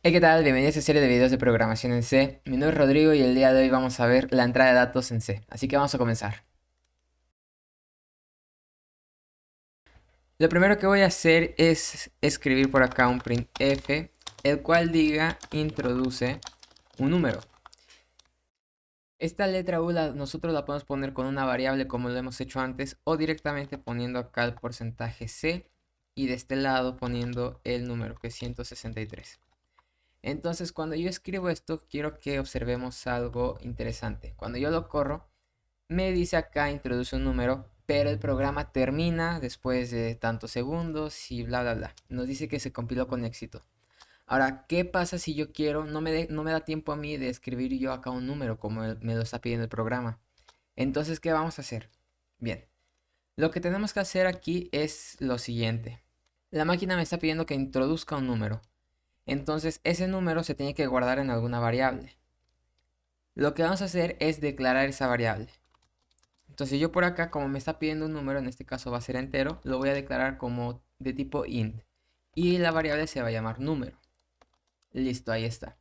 Hey, ¿qué tal? Bienvenidos a esta serie de videos de programación en C. Mi nombre es Rodrigo y el día de hoy vamos a ver la entrada de datos en C. Así que vamos a comenzar. Lo primero que voy a hacer es escribir por acá un printf, el cual diga introduce un número. Esta letra U nosotros la podemos poner con una variable como lo hemos hecho antes o directamente poniendo acá el porcentaje C y de este lado poniendo el número que es 163. Entonces, cuando yo escribo esto, quiero que observemos algo interesante. Cuando yo lo corro, me dice acá introduce un número, pero el programa termina después de tantos segundos y bla, bla, bla. Nos dice que se compiló con éxito. Ahora, ¿qué pasa si yo quiero, no me da tiempo a mí de escribir yo acá un número como me lo está pidiendo el programa? Entonces, ¿qué vamos a hacer? Bien, lo que tenemos que hacer aquí es lo siguiente. La máquina me está pidiendo que introduzca un número. Entonces, ese número se tiene que guardar en alguna variable. Lo que vamos a hacer es declarar esa variable. Entonces yo por acá, como me está pidiendo un número, en este caso va a ser entero, lo voy a declarar como de tipo int. Y la variable se va a llamar número. Listo, ahí está.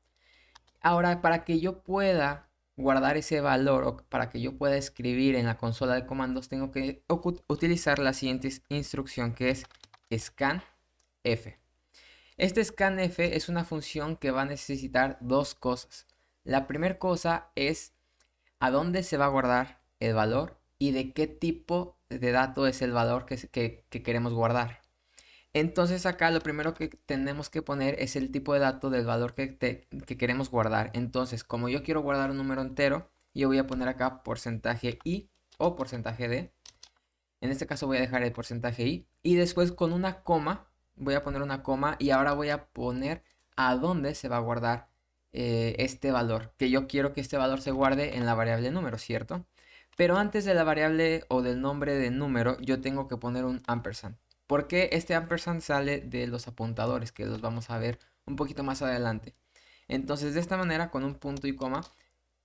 Ahora, para que yo pueda guardar ese valor o para que yo pueda escribir en la consola de comandos, tengo que utilizar la siguiente instrucción que es scanf. Este scanf es una función que va a necesitar dos cosas. La primera cosa es a dónde se va a guardar el valor y de qué tipo de dato es el valor que queremos guardar. Entonces acá lo primero que tenemos que poner es el tipo de dato del valor que queremos guardar. Entonces, como yo quiero guardar un número entero, yo voy a poner acá porcentaje i o porcentaje d. En este caso voy a dejar el porcentaje i y después con una coma, voy a poner una coma y ahora voy a poner a dónde se va a guardar este valor, que yo quiero que este valor se guarde en la variable número, ¿cierto? Pero antes de la variable o del nombre de número, yo tengo que poner un ampersand. Porque este ampersand sale de los apuntadores, que los vamos a ver un poquito más adelante. Entonces, de esta manera, con un punto y coma,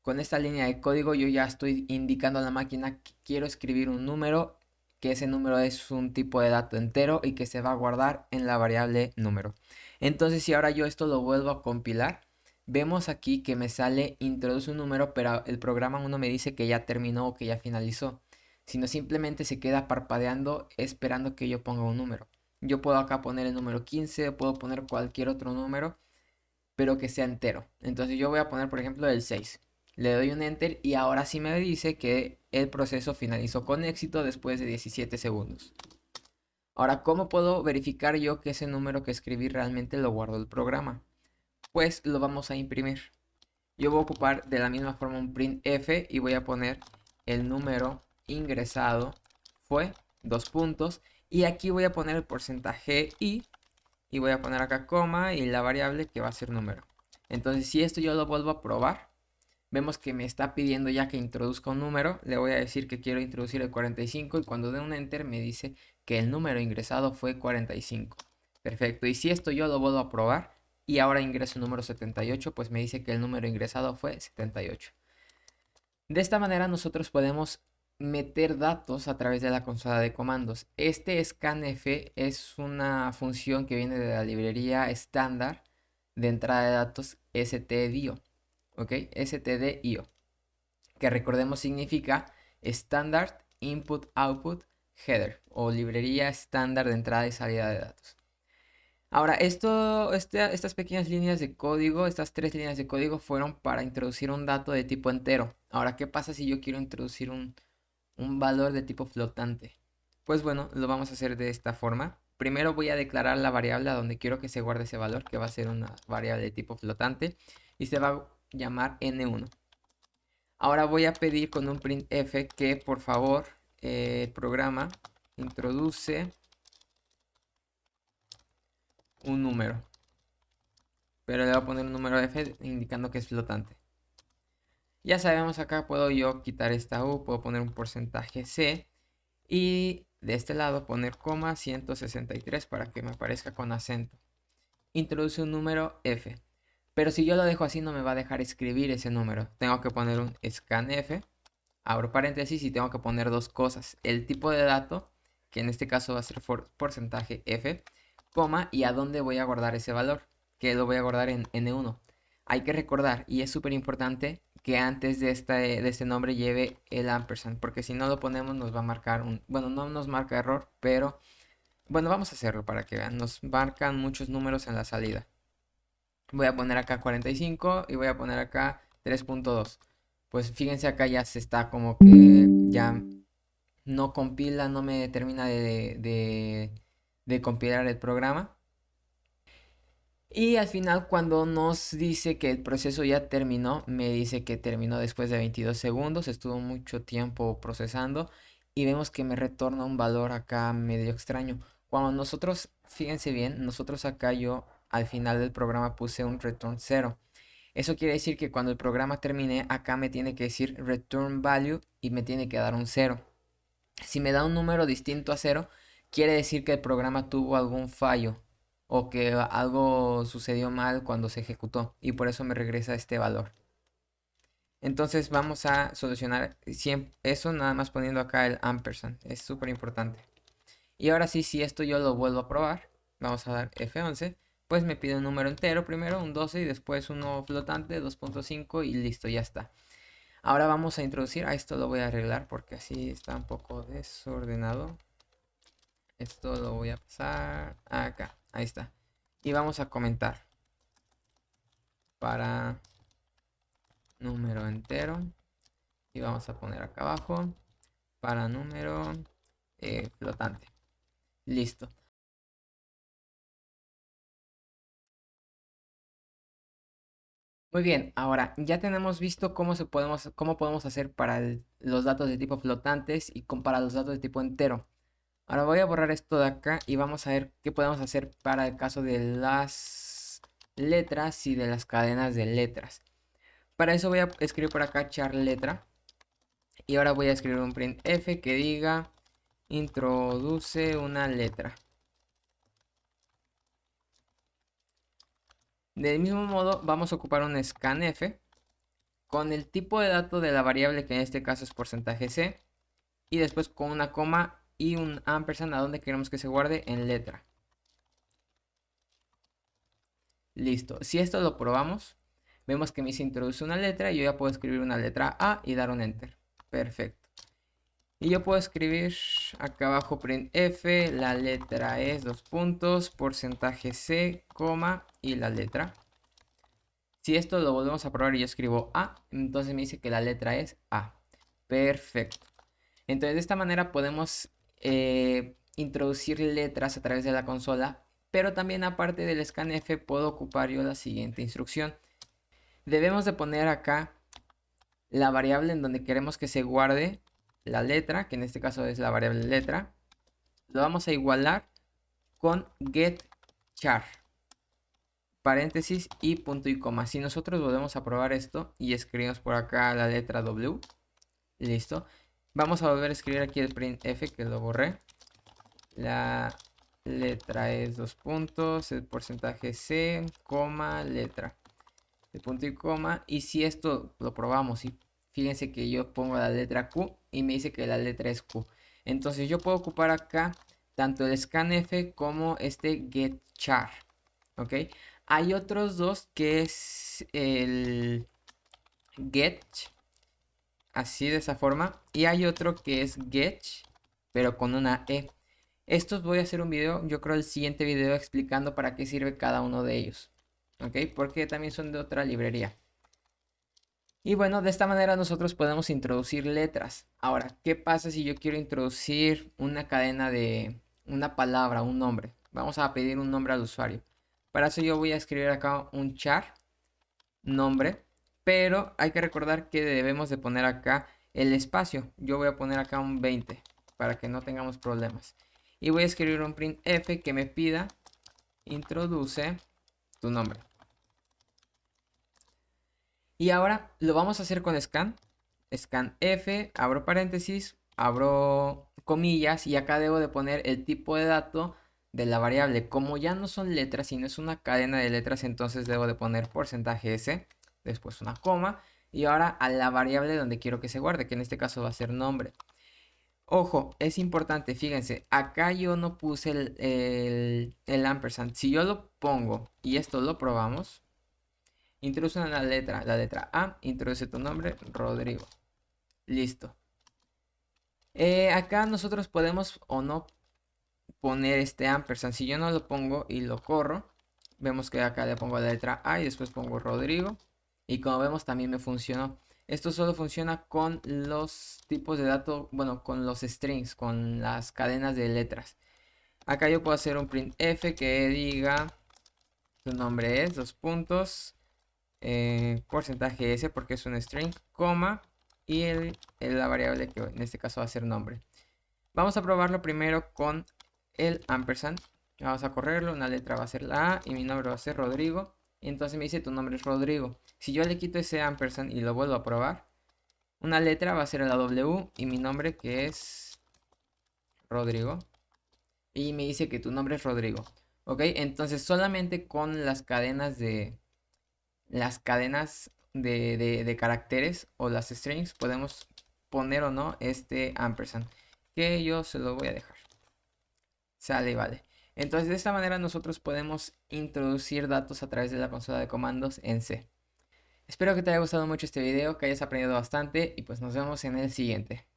con esta línea de código, yo ya estoy indicando a la máquina que quiero escribir un número, que ese número es un tipo de dato entero y que se va a guardar en la variable número. Entonces, si ahora yo esto lo vuelvo a compilar, vemos aquí que me sale introduce un número, pero el programa uno me dice que ya terminó o que ya finalizó, sino simplemente se queda parpadeando esperando que yo ponga un número. Yo puedo acá poner el número 15, puedo poner cualquier otro número, pero que sea entero. Entonces yo voy a poner, por ejemplo, el 6. Le doy un enter y ahora sí me dice que el proceso finalizó con éxito después de 17 segundos. Ahora, ¿cómo puedo verificar yo que ese número que escribí realmente lo guardó el programa? Pues lo vamos a imprimir. Yo voy a ocupar de la misma forma un printf y voy a poner el número ingresado fue, dos puntos, y aquí voy a poner el porcentaje y voy a poner acá coma y la variable que va a ser número. Entonces, si esto yo lo vuelvo a probar, vemos que me está pidiendo ya que introduzca un número. Le voy a decir que quiero introducir el 45 y cuando dé un enter me dice que el número ingresado fue 45. Perfecto. Y si esto yo lo vuelvo a probar y ahora ingreso el número 78, pues me dice que el número ingresado fue 78. De esta manera nosotros podemos meter datos a través de la consola de comandos. Este scanf es una función que viene de la librería estándar de entrada de datos stdio, ¿ok? stdio, que recordemos significa Standard Input Output Header o librería estándar de entrada y salida de datos. Ahora, estas pequeñas líneas de código, estas tres líneas de código fueron para introducir un dato de tipo entero. Ahora, ¿qué pasa si yo quiero introducir un valor de tipo flotante? Pues bueno, lo vamos a hacer de esta forma. Primero voy a declarar la variable a donde quiero que se guarde ese valor, que va a ser una variable de tipo flotante, y se va a llamar n1. Ahora voy a pedir con un printf que por favor el programa introduce un número. Pero le voy a poner un número f indicando que es flotante. Ya sabemos acá puedo yo quitar esta u, puedo poner un porcentaje c y de este lado poner coma 163 para que me aparezca con acento. Introduce un número f. Pero si yo lo dejo así no me va a dejar escribir ese número. Tengo que poner un scanf, abro paréntesis y tengo que poner dos cosas. El tipo de dato, que en este caso va a ser porcentaje f, coma y a dónde voy a guardar ese valor. que lo voy a guardar en N1. Hay que recordar, y es súper importante, que antes de este nombre lleve el ampersand, porque si no lo ponemos nos va a marcar bueno, no nos marca error, pero bueno, vamos a hacerlo para que vean. Nos marcan muchos números en la salida. Voy a poner acá 45 y voy a poner acá 3.2. Pues fíjense, acá ya se está como que ya no compila, no me termina de compilar el programa. Y al final, cuando nos dice que el proceso ya terminó, me dice que terminó después de 22 segundos. Estuvo mucho tiempo procesando y vemos que me retorna un valor acá medio extraño. Cuando nosotros, fíjense bien, nosotros acá yo al final del programa puse un return 0. Eso quiere decir que cuando el programa termine, acá me tiene que decir return value y me tiene que dar un 0. Si me da un número distinto a 0, quiere decir que el programa tuvo algún fallo o que algo sucedió mal cuando se ejecutó y por eso me regresa este valor. Entonces vamos a solucionar eso nada más poniendo acá el ampersand. Es súper importante. Y ahora sí, si esto yo lo vuelvo a probar, vamos a dar F11, pues me pide un número entero primero, un 12 y después uno flotante, 2.5 y listo, ya está. Ahora vamos a introducir, esto lo voy a arreglar porque así está un poco desordenado. Esto lo voy a pasar acá, ahí está. Y vamos a comentar para número entero. Y vamos a poner acá abajo para número flotante. Listo. Muy bien, ahora ya tenemos visto cómo podemos hacer para los datos de tipo flotantes y para los datos de tipo entero. Ahora voy a borrar esto de acá y vamos a ver qué podemos hacer para el caso de las letras y de las cadenas de letras. Para eso voy a escribir por acá char letra. Y ahora voy a escribir un printf que diga introduce una letra. Del mismo modo vamos a ocupar un scanf con el tipo de dato de la variable que en este caso es porcentaje %c y después con una coma y un ampersand a donde queremos que se guarde en letra. Listo. Si esto lo probamos, vemos que me dice introduce una letra y yo ya puedo escribir una letra A y dar un enter. Perfecto. Y yo puedo escribir acá abajo printf, la letra es dos puntos, porcentaje %c, coma y la letra. Si esto lo volvemos a probar y yo escribo A, entonces me dice que la letra es A. Perfecto. Entonces de esta manera podemos introducir letras a través de la consola, pero también aparte del scanf puedo ocupar yo la siguiente instrucción. Debemos de poner acá la variable en donde queremos que se guarde la letra, que en este caso es la variable letra. Lo vamos a igualar con getChar, paréntesis y punto y coma. Si nosotros volvemos a probar esto y escribimos por acá la letra W, listo. Vamos a volver a escribir aquí el printf que lo borré. La letra es dos puntos, el porcentaje %c, coma, letra. El punto y coma. Y si esto lo probamos y fíjense que yo pongo la letra Q y me dice que la letra es Q. Entonces yo puedo ocupar acá tanto el scanf como este getChar. ¿Ok? Hay otros dos que es el get, así de esa forma. Y hay otro que es get, pero con una E. Estos voy a hacer un video, yo creo el siguiente video explicando para qué sirve cada uno de ellos. ¿Ok? Porque también son de otra librería. Y bueno, de esta manera nosotros podemos introducir letras. Ahora, ¿qué pasa si yo quiero introducir una cadena de una palabra, un nombre? Vamos a pedir un nombre al usuario. Para eso yo voy a escribir acá un char, nombre, pero hay que recordar que debemos de poner acá el espacio. Yo voy a poner acá un 20 para que no tengamos problemas. Y voy a escribir un printf que me pida introduce tu nombre. Y ahora lo vamos a hacer con scan. Scanf, abro paréntesis, abro comillas y acá debo de poner el tipo de dato de la variable. Como ya no son letras, sino es una cadena de letras, entonces debo de poner porcentaje %s, después una coma y ahora a la variable donde quiero que se guarde, que en este caso va a ser nombre. Ojo, es importante, fíjense, acá yo no puse el ampersand. Si yo lo pongo y esto lo probamos, introduce la letra A, introduce tu nombre, Rodrigo. Listo. Acá nosotros podemos o no poner este ampersand. Si yo no lo pongo y lo corro, vemos que acá le pongo la letra A y después pongo Rodrigo. Y como vemos también me funcionó. Esto solo funciona con los tipos de datos, bueno, con los strings, con las cadenas de letras. Acá yo puedo hacer un printf que diga tu nombre es, dos puntos, porcentaje S porque es un string, coma, y la variable que en este caso va a ser nombre. Vamos a probarlo primero con el ampersand. Vamos a correrlo, una letra va a ser la A y mi nombre va a ser Rodrigo. Y entonces me dice tu nombre es Rodrigo. Si yo le quito ese ampersand y lo vuelvo a probar, una letra va a ser la W y mi nombre que es Rodrigo. Y me dice que tu nombre es Rodrigo. Ok, entonces solamente con las cadenas de caracteres o las strings podemos poner o no este ampersand. Que yo se lo voy a dejar. Sale y vale. Entonces de esta manera nosotros podemos introducir datos a través de la consola de comandos en C. Espero que te haya gustado mucho este video, que hayas aprendido bastante y pues nos vemos en el siguiente.